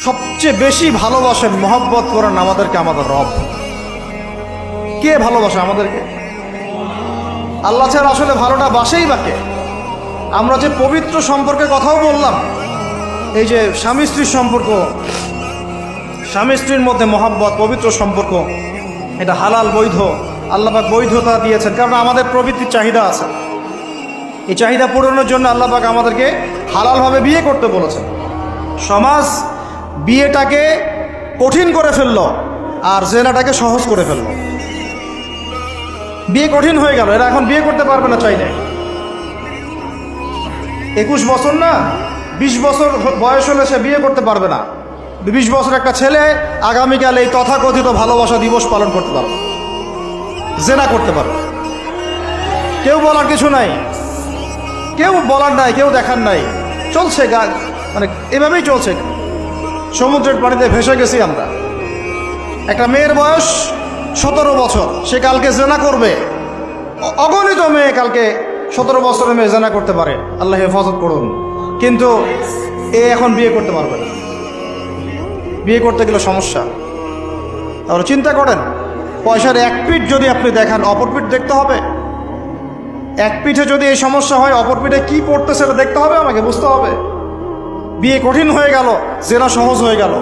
সবচেয়ে বেশি ভালোবাসেন, মহব্বত করেন আমাদেরকে আমাদের রব। কে ভালোবাসে আমাদেরকে? আল্লাহ ছাড়া আসলে ভালোটা বাসেই বাকে। আমরা যে পবিত্র সম্পর্কে কথাও বললাম, এই যে স্বামী স্ত্রীর সম্পর্ক, স্বামী স্ত্রীর মধ্যে মহব্বত, পবিত্র সম্পর্ক, এটা হালাল, বৈধ। আল্লাহ পাক বৈধতা দিয়েছেন, কারণ আমাদের প্রবৃত্তির চাহিদা আছে। এই চাহিদা পূরণের জন্য আল্লাহ পাক আমাদেরকে হালালভাবে বিয়ে করতে বলেছেন। সমাজ বিয়েটাকে কঠিন করে ফেললো আর জেনাটাকে সহজ করে ফেললো। বিয়ে কঠিন হয়ে গেল, এরা এখন বিয়ে করতে পারবে না চাইলে। 21 বছর না 20 বছর বয়স হলে সে বিয়ে করতে পারবে না। 20 বছর একটা ছেলে আগামীকাল এই তথাকথিত ভালোবাসা দিবস পালন করতে পারবে, জেনা করতে পারবে। কেউ বলার কিছু নাই, কেউ বলার নাই, কেউ দেখার নাই। চলছে মানে এভাবেই চলছে। সমুদ্রের পানিতে ভেসে গেছি আমরা। একটা মেয়ের বয়স 17 বছর, সে কালকে জেনা করবে। অগণিত মেয়ে কালকে 17 বছরের মেয়ে জেনা করতে পারে, আল্লাহ হেফাজত করুন। কিন্তু এ এখন বিয়ে করতে পারবে না। বিয়ে করতে গেলে সমস্যা। তাহলে চিন্তা করেন, পয়সার এক পিঠ যদি আপনি দেখান, অপর পিঠ দেখতে হবে। এক পিঠে যদি এই সমস্যা হয়, অপর পিঠে কী পড়তে সেটা দেখতে হবে, আমাকে বুঝতে হবে। বিয়ে কঠিন হয়ে গেল, জেনা সহজ হয়ে গেল।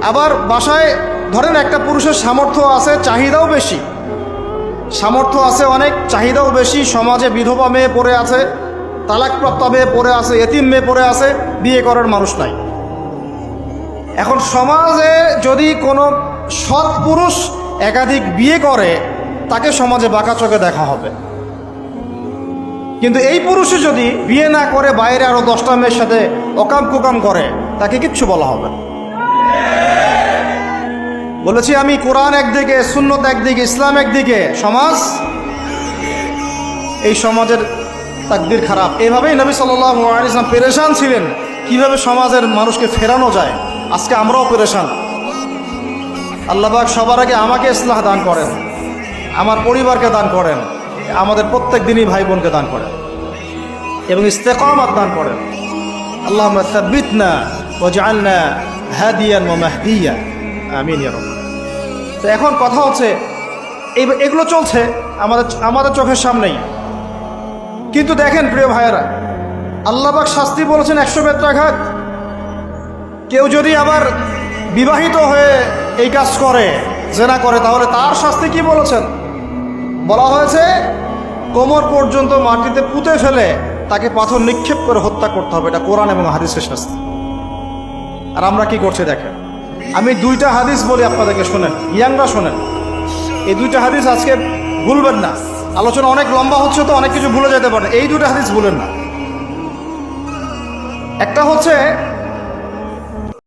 আবার বাসায় ধরেন একটা পুরুষের সামর্থ্য আছে, চাহিদাও বেশি, সামর্থ্য আছে অনেক, চাহিদাও বেশি। সমাজে বিধবা মেয়ে পড়ে আছে, তালাকপ্রাপ্ত মেয়ে পড়ে আছে, এতিম মেয়ে পড়ে আছে, বিয়ে করার মানুষ নাই। এখন সমাজে যদি কোনো সৎ পুরুষ একাধিক বিয়ে করে, তাকে সমাজে বাঁকা চোখে দেখা হবে। কিন্তু এই পুরুষে যদি বিয়ে না করে বাইরে আরো 10টা মেয়ের সাথে অকাম কুকাম করে, তাকে কিচ্ছু বলা হবে না। বলেছি আমি, কোরআন একদিকে, সুন্নত একদিকে, ইসলাম একদিকে, সমাজ, এই সমাজের তাকদীর খারাপ। এইভাবেই নবী সাল্লাল্লাহু আলাইহি ওয়াসাল্লাম পেরেশান ছিলেন কিভাবে সমাজের মানুষকে ফেরানো যায়। আজকে আমরাও পেরেশান। আল্লাহ পাক সবার আগে আমাকে ইসলাহ দান করেন, আমার পরিবারকে দান করেন, আমাদের প্রত্যেক দিনই ভাই বোনকে দান করেন এবং ইস্তেকামাত দান করেন। আল্লাহুম্মা সাব্বিতনা ওয়াজআলনা হাদিয়ান ওয়া মাহদিয়া, আমিন ইয়া রাব্ব। তো এখন কথা হচ্ছে, এগুলো চলছে আমাদের চোখের সামনেই। কিন্তু দেখেন প্রিয় ভাইয়েরা, আল্লাহ পাক শাস্তি বলেছেন 100 বেত্রাঘাত। কেউ যদি আবার বিবাহিত হয়ে এই কাজ করে, জেনা করে, তাহলে তার শাস্তি কি বলেছেন? বলা হয়েছে কোমর পর্যন্ত মাটিতে পুঁতে ফেলে তাকে পাথর নিক্ষেপ করে হত্যা করতে হবে। এটা কোরআন এবং হাদিসের শাস্তি। আর আমরা কি করছি দেখেন। আমি 2টা হাদিস বলি আপনাদেরকে, শোনেন, ইয়াংরা শোনেন। এই 2টা হাদিস আজকে ভুলবেন না। আলোচনা অনেক লম্বা হচ্ছে তো অনেক কিছু ভুলে যেতে পারে, এই 2টা হাদিস ভুলেন না। একটা হচ্ছে